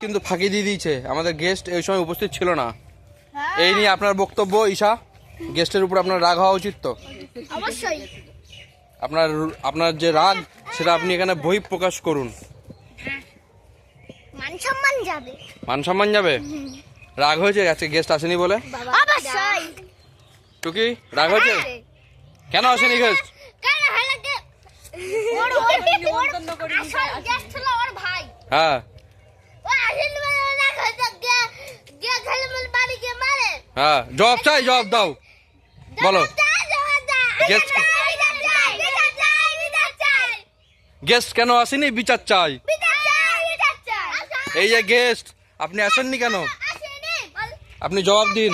কিন্তু ফাঁকি দিয়ে দিয়েছে, আমাদের গেস্ট এই সময় উপস্থিত ছিল না। এই নিয়ে আপনার বক্তব্য ঈশা, গেস্টের উপর আপনার রাগ হওয়া উচিত তো? অবশ্যই। আপনার যে রাগ সেটা আপনি এখানে বহি প্রকাশ করুন। মান সম্মান যাবে। মান সম্মান যাবে? রাগ হয়েছে আজকে গেস্ট আসেনি বলে? অবশ্যই। টুকি রাগ হয়েছে? কেন আসেনি গেস্ট? কেন হালাকে ওর আসল গেস্ট ছিল ওর ভাই। হ্যাঁ ও আসল মানে না খাতে গে খালি মানে বাড়ি গিয়ে মারে। হ্যাঁ, জবাব চাই, জবাব দাও, বলো। গেস্ট গেস্ট কেন আসেনি? বিচার চাই। এই যে গেস্ট আপনি আসেননি কেন? আপনি জবাব দিন।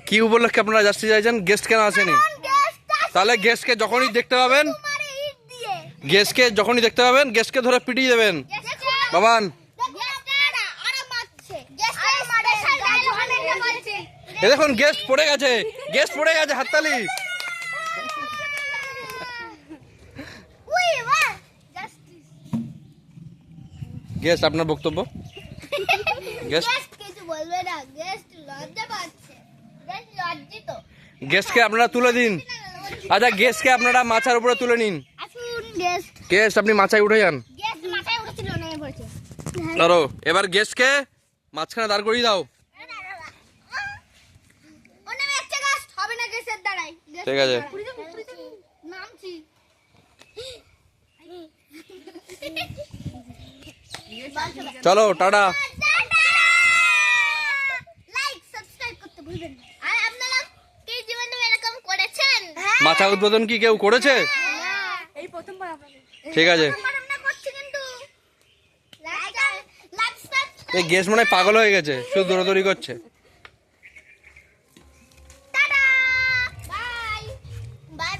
কি উপলক্ষে আপনারা জাস্টিস চাইছেন? গেস্ট কেন আসেনি? তাহলে গেস্টকে যখনই দেখতে পাবেন, গেস্টকে ধরে পিটিয়ে দেবেন। বাবান, এ দেখুন গেস্ট পড়ে গেছে, হাততালি। গেস্ট আপনার বক্তব্য। গেস্ট কিছু বলবে না, গেস্ট লজ্জা পাচ্ছে, গেস্ট লজ্জিত। গেস্টকে আপনারা তুলে দিন। আচ্ছা, গেস্টকে আপনারা মাচার উপরে তুলে নিন। আসুন গেস্ট। গেস্ট আপনি মাচায় উঠে যান। গেস্ট মাথায় উঠেছিল না পড়ছে। ধরো এবার গেস্টকে মাঝখানে দাঁড় করিয়ে দাও। ওনা একটা গেস্ট হবে না গেস্টের দ্বারাই। ঠিক আছে। নামছি। চলো টাটা। লাইক সাবস্ক্রাইব করতে ভুলবেন না। আর আপনারা কি জীবনে এরকম করেছেন? মাথা উদ্বোধন কি কেউ করেছে? এই প্রথমবার আপনাদের। ঠিক আছে। আমরা করছি কিন্তু লাইক সাবস্ক্রাইব। এই গেস্ট মনে হয় পাগল হয়ে গেছে, শুধু দৌড়াদৌড়ি করছে।